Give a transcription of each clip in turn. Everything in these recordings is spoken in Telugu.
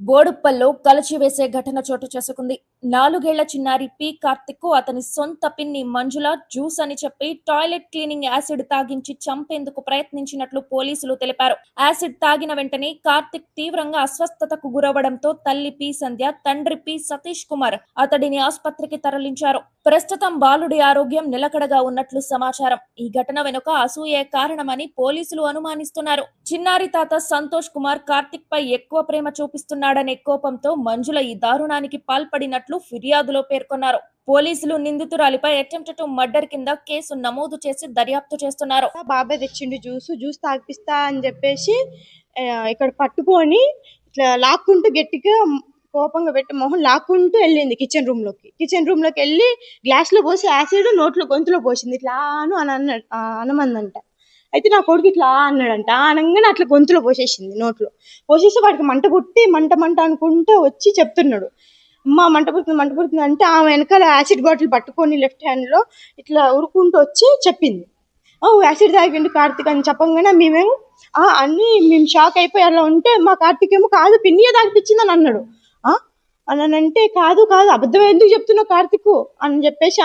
బోడుప్పల్లో కలచివేసే ఘటన చోటు చేసుకుంది. 4 ఏళ్ల చిన్నారి పి కార్తిక్ కు అతని సొంత పిన్ని మంజుల జ్యూస్ అని చెప్పి టాయిలెట్ క్లీనింగ్ యాసిడ్ తాగించి చంపేందుకు ప్రయత్నించినట్లు పోలీసులు తెలిపారు. యాసిడ్ తాగిన వెంటనే కార్తిక్ తీవ్రంగా అస్వస్థతకు గురవడంతో తల్లి పి సంధ్య, తండ్రి పి సతీష్ కుమార్ అతడిని ఆసుపత్రికి తరలించారు. ప్రస్తుతం బాలుడి ఆరోగ్యం నిలకడగా ఉన్నట్లు సమాచారం. ఈ ఘటన వెనుక అసూయే కారణమని పోలీసులు అనుమానిస్తున్నారు. చిన్నారి తాత సంతోష్ కుమార్ కార్తిక్ పై ఎక్కువ ప్రేమ చూపిస్తున్నాడనే కోపంతో మంజుల ఈ దారుణానికి పాల్పడినట్లు ఫిర్యాదులో పేర్కొన్నారు. పోలీసులు నిందితురాలిపై అటెంప్ట్ టు మర్డర్ కింద కేసు నమోదు చేసి దర్యాప్తు చేస్తున్నారు. బాబాయ్ తెచ్చిండు జ్యూస్ తాగిపిస్తా అని చెప్పేసి ఇక్కడ పట్టుకొని ఇట్లా లాక్కుంటూ గట్టిగా కోపంగా పెట్టి మొహం లాక్కుంటూ వెళ్ళింది కిచెన్ రూమ్ లోకి వెళ్ళి గ్లాస్ లో పోసి యాసిడ్ గొంతులో పోసింది. ఇట్లా అనమందంట. అయితే నా కొడుకు ఇట్లా అన్నాడంట. అనగానే అట్లా గొంతులో నోట్లో పోసేసి వాడికి మంట పుట్టి మంట అనుకుంటూ వచ్చి చెప్తున్నాడు, అమ్మ మంట పుడుతుంది అంటే ఆమె వెనకాల యాసిడ్ బాటిల్ పట్టుకొని లెఫ్ట్ హ్యాండ్ లో ఇట్లా ఉరుకుంటూ వచ్చి చెప్పింది, యాసిడ్ తాగిండు కార్తిక్ అని చెప్పగానే మేము షాక్ అయిపోయి అలా ఉంటే మా కార్తిక్ ఏమో కాదు పిన్నియే తాగిపించింది అని అన్నాడు. అంటే కాదు అబద్ధం ఎందుకు చెప్తున్నావు కార్తిక్ అని చెప్పేసి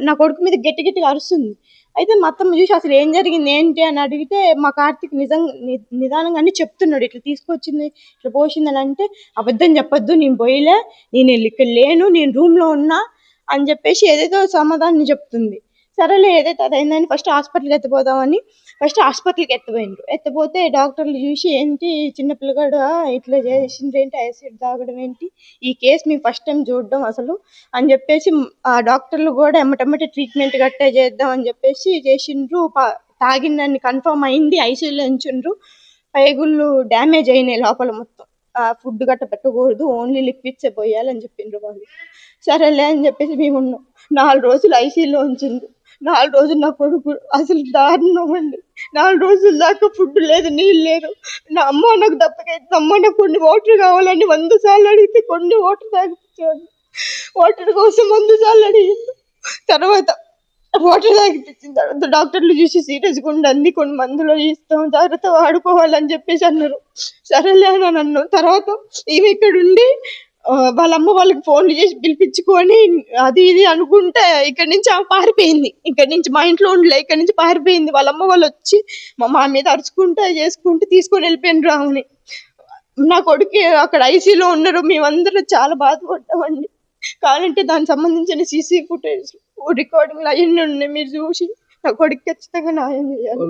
నా కొడుకు మీద గట్టిగా అరుస్తుంది. అయితే మా అత్తమ్మ చూసి అసలు ఏం జరిగింది ఏంటి అని అడిగితే మా కార్తిక్ నిదానంగా అన్ని చెప్తున్నాడు, ఇట్లా తీసుకొచ్చింది ఇట్లా పోసింది అని. అంటే అబద్ధం చెప్పొద్దు, నేను పోయిలే, నేను ఇక్కడ లేను, నేను రూమ్ లో ఉన్నా అని చెప్పేసి ఏదేదో సమాధానం చెప్తుంది. సరేలే ఏదైతే అదైందని ఫస్ట్ హాస్పిటల్కి ఎత్తపోతే డాక్టర్లు చూసి ఏంటి చిన్న పిల్లగాడు ఇట్లా చేసింది ఏంటి, యాసిడ్ తాగడం ఏంటి, ఈ కేసు మేము ఫస్ట్ టైం చూడడం అసలు అని చెప్పేసి ఆ డాక్టర్లు కూడా ఎమ్మటెమ్మటే ట్రీట్మెంట్ గట్టే చేద్దాం అని చెప్పేసి చేసిండ్రు. తాగిందని కన్ఫర్మ్ అయింది, ఐసీయూలో ఉంచిండ్రు. పైగుళ్ళు డ్యామేజ్ అయినాయి లోపల మొత్తం. ఫుడ్ గట్ట పెట్టకూడదు, ఓన్లీ లిక్విడ్సే పోయాలని చెప్పిండ్రు వాళ్ళు. సరేలే అని చెప్పేసి మేము ఉన్నాం. 4 రోజులు ఐసీయూలో ఉంచిండ్రు. 4 రోజులు నా కొడుకు అసలు దారుణం అండి. 4 రోజుల దాకా ఫుడ్ లేదు, నీళ్ళు లేదు. నా అమ్మ నాకు దప్పకైతే అమ్మ నాకు కొన్ని వాటర్ కావాలని 100 సార్లు అడిగితే కొన్ని వాటర్ తాగిపించాడు. వాటర్ కోసం 100 సార్లు అడిగింది. తర్వాత వాటర్ తాగిపించిన తర్వాత డాక్టర్లు చూసి సీరియస్గా ఉండండి, కొన్ని మందులు ఇస్తాం, జాగ్రత్త వాడుకోవాలని చెప్పేసి అన్నారు. సరేలే అని అన్నాను. తర్వాత ఈమె ఇక్కడ ఉండి వాళ్ళ అమ్మ వాళ్ళకి ఫోన్లు చేసి పిలిపించుకొని అది ఇది అనుకుంటే ఇక్కడి నుంచి ఆమె పారిపోయింది. ఇక్కడి నుంచి మా ఇంట్లో ఉండలే, ఇక్కడి నుంచి పారిపోయింది. వాళ్ళ అమ్మ వాళ్ళు వచ్చి మా మీద అరుచుకుంటూ చేసుకుంటూ తీసుకొని వెళ్ళిపోయినారు ఆమెని. నా కొడుకు అక్కడ ఐసీలో ఉన్నారు. మేమందరం చాలా బాధపడ్డామండి. కావాలంటే దానికి సంబంధించిన సీసీ ఫుటేజ్ రికార్డింగ్లు అవన్నీ ఉన్నాయి, మీరు చూసి నా కొడుకు ఖచ్చితంగా న్యాయం చేయాలి.